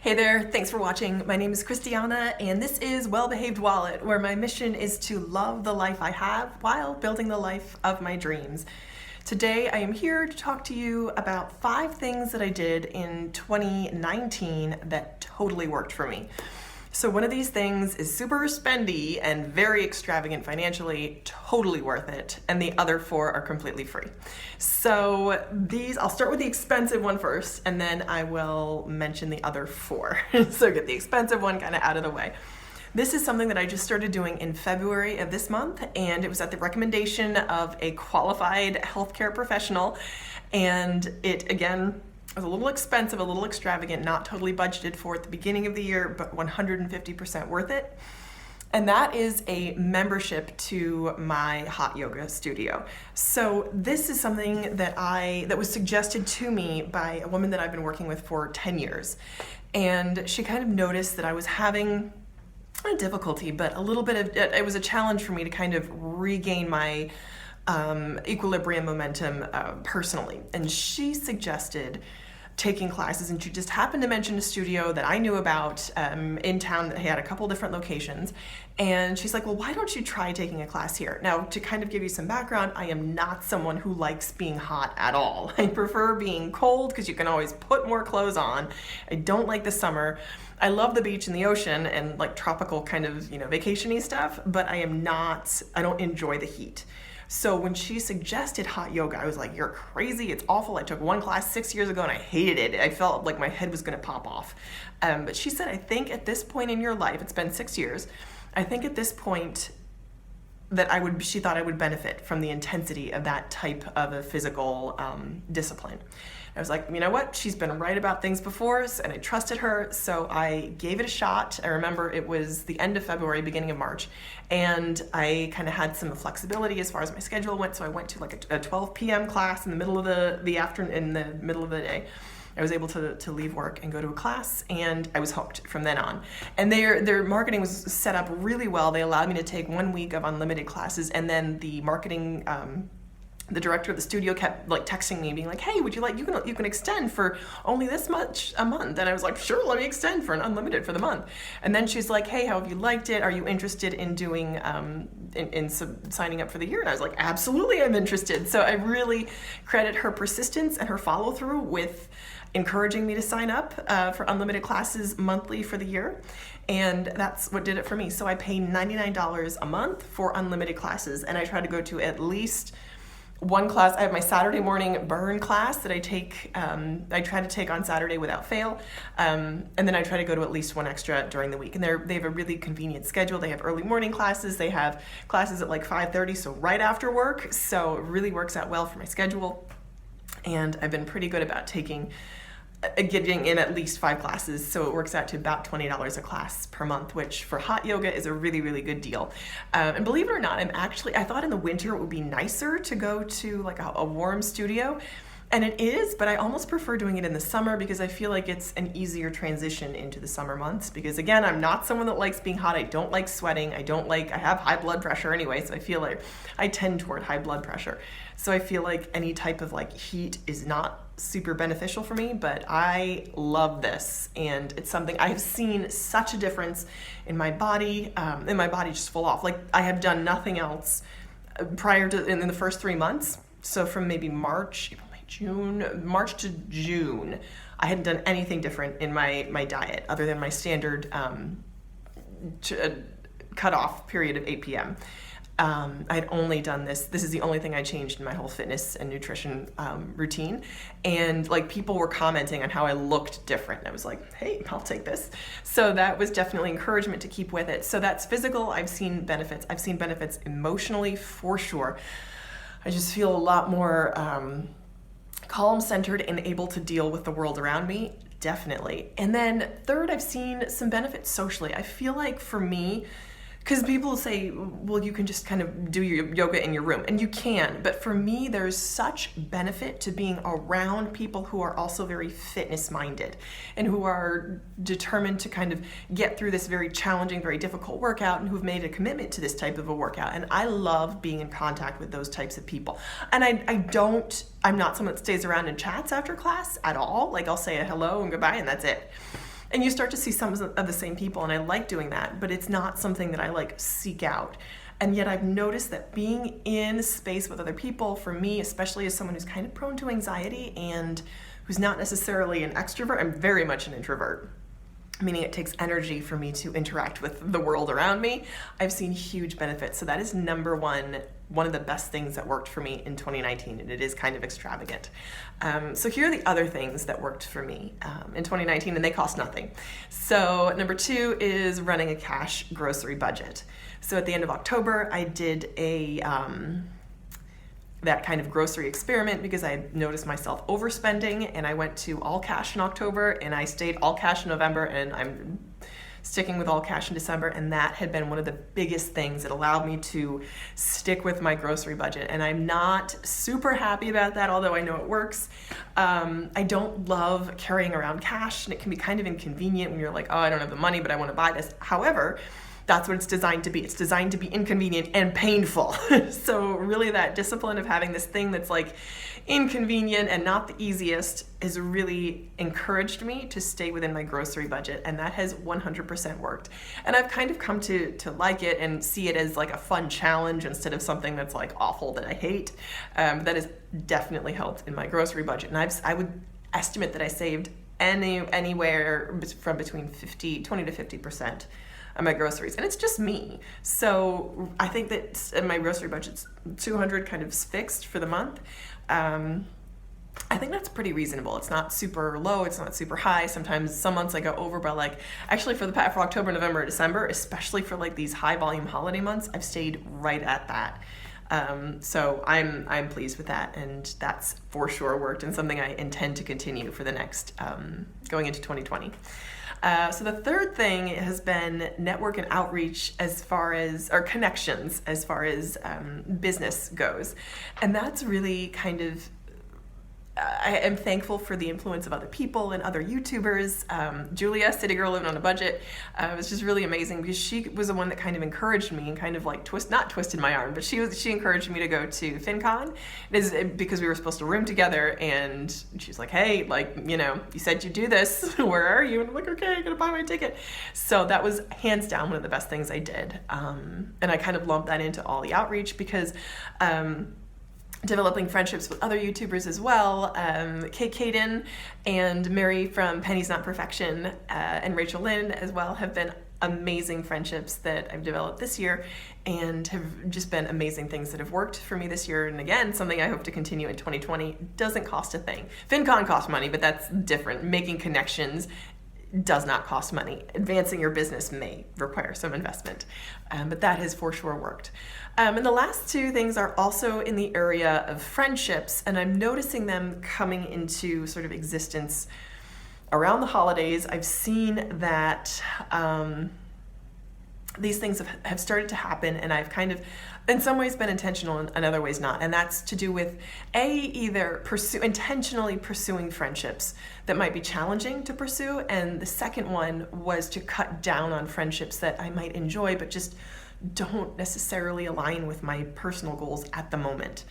Hey there, thanks for watching. My name is Christiana, and this is Well Behaved Wallet, where my mission is to love the life I have while building the life of my dreams. Today, I am here to talk to you about 5 things that I did in 2019 that totally worked for me. So one of these things is super spendy and very extravagant financially, totally worth it, and the other 4 are completely free. So I'll start with the expensive one first, and then I will mention the other 4. So get the expensive one kind of out of the way. This is something that I just started doing in February of this month, and it was at the recommendation of a qualified healthcare professional, and it, again, was a little expensive, a little extravagant, not totally budgeted for at the beginning of the year, but 150% worth it. And that is a membership to my hot yoga studio. So this is something that was suggested to me by a woman that I've been working with for 10 years. And she kind of noticed that I was having a difficulty, but a little bit of, it was a challenge for me to kind of regain my equilibrium momentum personally. And she suggested taking classes, and she just happened to mention a studio that I knew about in town that had a couple different locations. And she's like, well, why don't you try taking a class here? Now, to kind of give you some background, I am not someone who likes being hot at all. I prefer being cold because you can always put more clothes on. I don't like the summer. I love the beach and the ocean and like tropical kind of, vacation-y stuff, but I don't enjoy the heat. So when she suggested hot yoga, I was like, you're crazy, it's awful. I took one class 6 years ago and I hated it. I felt like my head was gonna pop off. But she said, I think at this point in your life, it's been 6 years, I think at this point that she thought I would benefit from the intensity of that type of a physical discipline. I was like, you know what? She's been right about things before, and I trusted her, so I gave it a shot. I remember it was the end of February, beginning of March, and I kind of had some flexibility as far as my schedule went, so I went to like a 12 p.m. class in the middle of the afternoon, in the middle of the day. I was able to leave work and go to a class, and I was hooked from then on. And their marketing was set up really well. They allowed me to take 1 week of unlimited classes, and then the marketing the director of the studio kept like texting me, being like, hey, would you like, you can extend for only this much a month. And I was like, sure, let me extend for an unlimited for the month. And then she's like, hey, how have you liked it? Are you interested in doing, signing up for the year? And I was like, absolutely, I'm interested. So I really credit her persistence and her follow through with encouraging me to sign up for unlimited classes monthly for the year. And that's what did it for me. So I pay $99 a month for unlimited classes, and I try to go to at least one class. I have my Saturday morning burn class that I take, I try to take on Saturday without fail. And then I try to go to at least one extra during the week. And they have a really convenient schedule. They have early morning classes. They have classes at like 5:30, so right after work. So it really works out well for my schedule. And I've been pretty good about getting in at least 5 classes, so it works out to about $20 a class per month, which for hot yoga is a really, really good deal. And believe it or not, I thought in the winter it would be nicer to go to like a warm studio, and it is, but I almost prefer doing it in the summer because I feel like it's an easier transition into the summer months, because again, I'm not someone that likes being hot. I don't like sweating. I have high blood pressure anyway, so I feel like I tend toward high blood pressure. So I feel like any type of like heat is not super beneficial for me, but I love this, and it's something I have seen such a difference in my body, just full off. Like I have done nothing else prior to in the first 3 months. So from maybe March to June, I hadn't done anything different in my diet other than my standard cutoff period of 8 p.m. I'd only done this. This is the only thing I changed in my whole fitness and nutrition routine. And like people were commenting on how I looked different. I was like, hey, I'll take this. So that was definitely encouragement to keep with it. So that's physical. I've seen benefits. I've seen benefits emotionally for sure. I just feel a lot more calm, centered, and able to deal with the world around me. Definitely. And then third, I've seen some benefits socially. I feel like for me, because people say, well, you can just kind of do your yoga in your room, and you can, but for me, there's such benefit to being around people who are also very fitness minded and who are determined to kind of get through this very challenging, very difficult workout, and who've made a commitment to this type of a workout. And I love being in contact with those types of people. And I'm not someone that stays around and chats after class at all. Like I'll say a hello and goodbye and that's it. And you start to see some of the same people, and I like doing that, but it's not something that I like seek out. And yet I've noticed that being in space with other people, for me, especially as someone who's kind of prone to anxiety and who's not necessarily an extrovert, I'm very much an introvert, meaning it takes energy for me to interact with the world around me. I've seen huge benefits. So that is number one of the best things that worked for me in 2019, and it is kind of extravagant. So here are the other things that worked for me in 2019, and they cost nothing. So number 2 is running a cash grocery budget. So at the end of October, I did that kind of grocery experiment because I noticed myself overspending, and I went to all cash in October, and I stayed all cash in November, and I'm sticking with all cash in December, and that had been one of the biggest things that allowed me to stick with my grocery budget. And I'm not super happy about that, although I know it works. I don't love carrying around cash, and it can be kind of inconvenient when you're like, oh, I don't have the money, but I want to buy this. However, that's what it's designed to be. It's designed to be inconvenient and painful. So really that discipline of having this thing that's like inconvenient and not the easiest has really encouraged me to stay within my grocery budget, and that has 100% worked. And I've kind of come to like it and see it as like a fun challenge instead of something that's like awful that I hate. That has definitely helped in my grocery budget. And I would estimate that I saved anywhere from between 20 to 50% of my groceries, and it's just me. So I think that my grocery budget's $200 kind of fixed for the month. I think that's pretty reasonable. It's not super low, it's not super high. Sometimes some months I go over, but like actually for October, November, December, especially for like these high volume holiday months, I've stayed right at that. So I'm pleased with that, and that's for sure worked, and something I intend to continue for the next going into 2020. So the third thing has been network and outreach or connections as far as business goes. And that's really kind of, I am thankful for the influence of other people and other YouTubers. Julia, City Girl Living on a Budget, was just really amazing because she was the one that kind of encouraged me and kind of like not twisted my arm, but she encouraged me to go to FinCon. It is because we were supposed to room together, and she's like, hey, like, you said you'd do this. Where are you? And I'm like, okay, I'm gonna buy my ticket. So that was hands down one of the best things I did. And I kind of lumped that into all the outreach because developing friendships with other YouTubers as well. Kate Caden and Mary from Pennies Not Perfection and Rachel Lynn as well have been amazing friendships that I've developed this year, and have just been amazing things that have worked for me this year. And again, something I hope to continue in 2020. Doesn't cost a thing. FinCon costs money, but that's different. Making connections does not cost money. Advancing your business may require some investment, but that has for sure worked. And the last 2 things are also in the area of friendships, and I'm noticing them coming into sort of existence around the holidays. I've seen that these things have started to happen, and I've kind of, in some ways, been intentional and in other ways not. And that's to do with either intentionally pursuing friendships that might be challenging to pursue, and the second one was to cut down on friendships that I might enjoy but just don't necessarily align with my personal goals at the moment.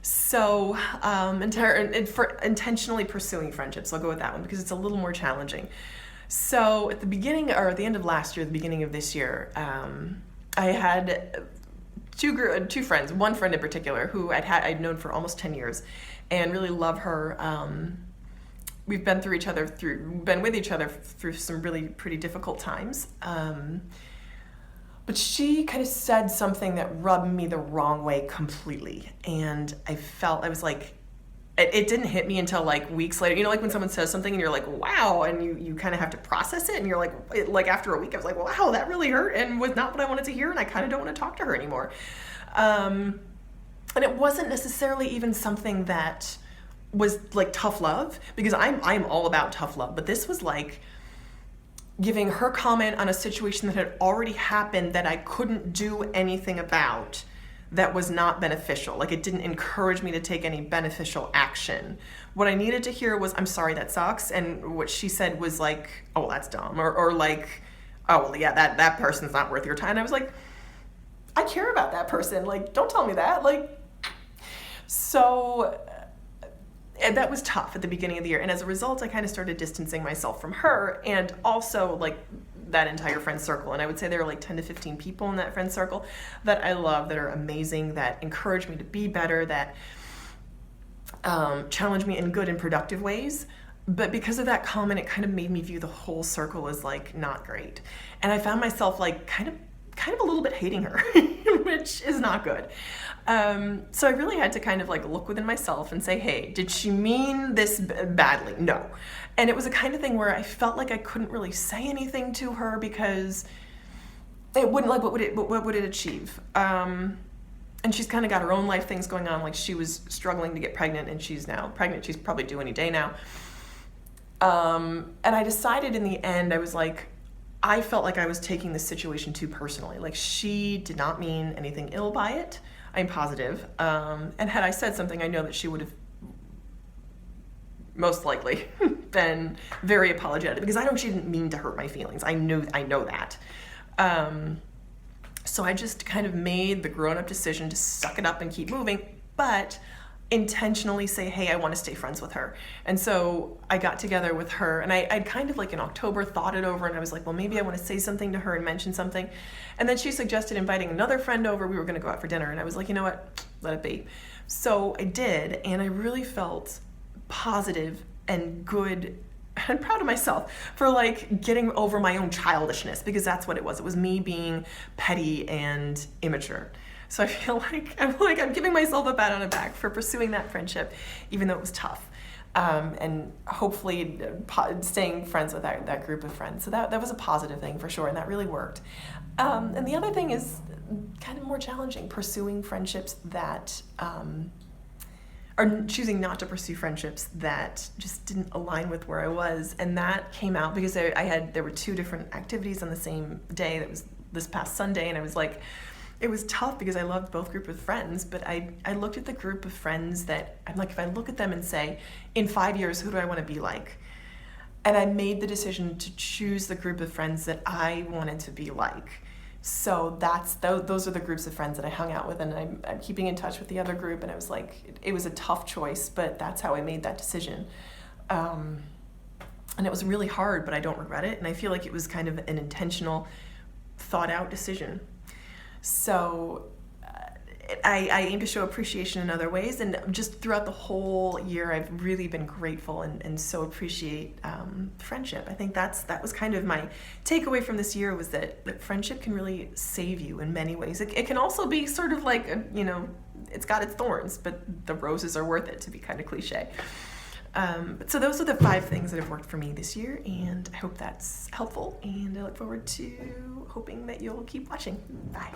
So for intentionally pursuing friendships, I'll go with that one because it's a little more challenging. So at the end of last year, the beginning of this year, I had two friends, one friend in particular who I'd known for almost 10 years and really love her. We've been with each other through some really pretty difficult times. But she kind of said something that rubbed me the wrong way completely. And I was like, it didn't hit me until like weeks later. Like when someone says something and you're like, wow, and you kind of have to process it. And you're like after a week, I was like, wow, that really hurt and was not what I wanted to hear. And I kind of don't want to talk to her anymore. And it wasn't necessarily even something that was like tough love, because I'm all about tough love. But this was like giving her comment on a situation that had already happened that I couldn't do anything about, that was not beneficial. Like it didn't encourage me to take any beneficial action. What I needed to hear was, I'm sorry, that sucks. And what she said was like, oh, that's dumb. Or like, oh, well, yeah, that person's not worth your time. And I was like, I care about that person. Like, don't tell me that. Like, so And that was tough at the beginning of the year. And as a result, I kind of started distancing myself from her and also like that entire friend circle. And I would say there are like 10 to 15 people in that friend circle that I love, that are amazing, that encourage me to be better, that challenge me in good and productive ways. But because of that comment, it kind of made me view the whole circle as like not great. And I found myself like kind of a little bit hating her, which is not good. So I really had to kind of like look within myself and say, hey, did she mean this badly? No. And it was a kind of thing where I felt like I couldn't really say anything to her because it wouldn't, like, what would it achieve? And she's kind of got her own life things going on. Like, she was struggling to get pregnant, and she's now pregnant. She's probably due any day now. And I decided in the end, I was like, I felt like I was taking this situation too personally. Like, she did not mean anything ill by it. I'm positive. And had I said something, I know that she would have most likely been very apologetic, because I know she didn't mean to hurt my feelings. I know that. So I just kind of made the grown-up decision to suck it up and keep moving, but intentionally say, hey, I want to stay friends with her. And so I got together with her, and I'd kind of like in October thought it over, and I was like, well, maybe I want to say something to her and mention something. And then she suggested inviting another friend over. We were going to go out for dinner, and I was like, you know what, let it be. So I did, and I really felt positive and good and proud of myself for like getting over my own childishness, because that's what it was. It was me being petty and immature. So I feel like I'm giving myself a pat on the back for pursuing that friendship, even though it was tough. And hopefully staying friends with that group of friends. So that was a positive thing for sure, and that really worked. And the other thing is kind of more challenging, pursuing friendships that, or choosing not to pursue friendships that just didn't align with where I was. And that came out because there were 2 different activities on the same day. That was this past Sunday, and I was like, it was tough because I loved both group of friends, but I looked at the group of friends that I'm like, if I look at them and say, in 5 years, who do I want to be like? And I made the decision to choose the group of friends that I wanted to be like. So those are the groups of friends that I hung out with, and I'm keeping in touch with the other group. And I was like, it was a tough choice, but that's how I made that decision. And it was really hard, but I don't regret it. And I feel like it was kind of an intentional, thought out decision. So I aim to show appreciation in other ways, and just throughout the whole year I've really been grateful and so appreciate friendship. I think that was kind of my takeaway from this year, was that friendship can really save you in many ways. It can also be sort of like, it's got its thorns, but the roses are worth it, to be kind of cliche. So those are the 5 things that have worked for me this year, and I hope that's helpful, and I look forward to hoping that you'll keep watching. Bye.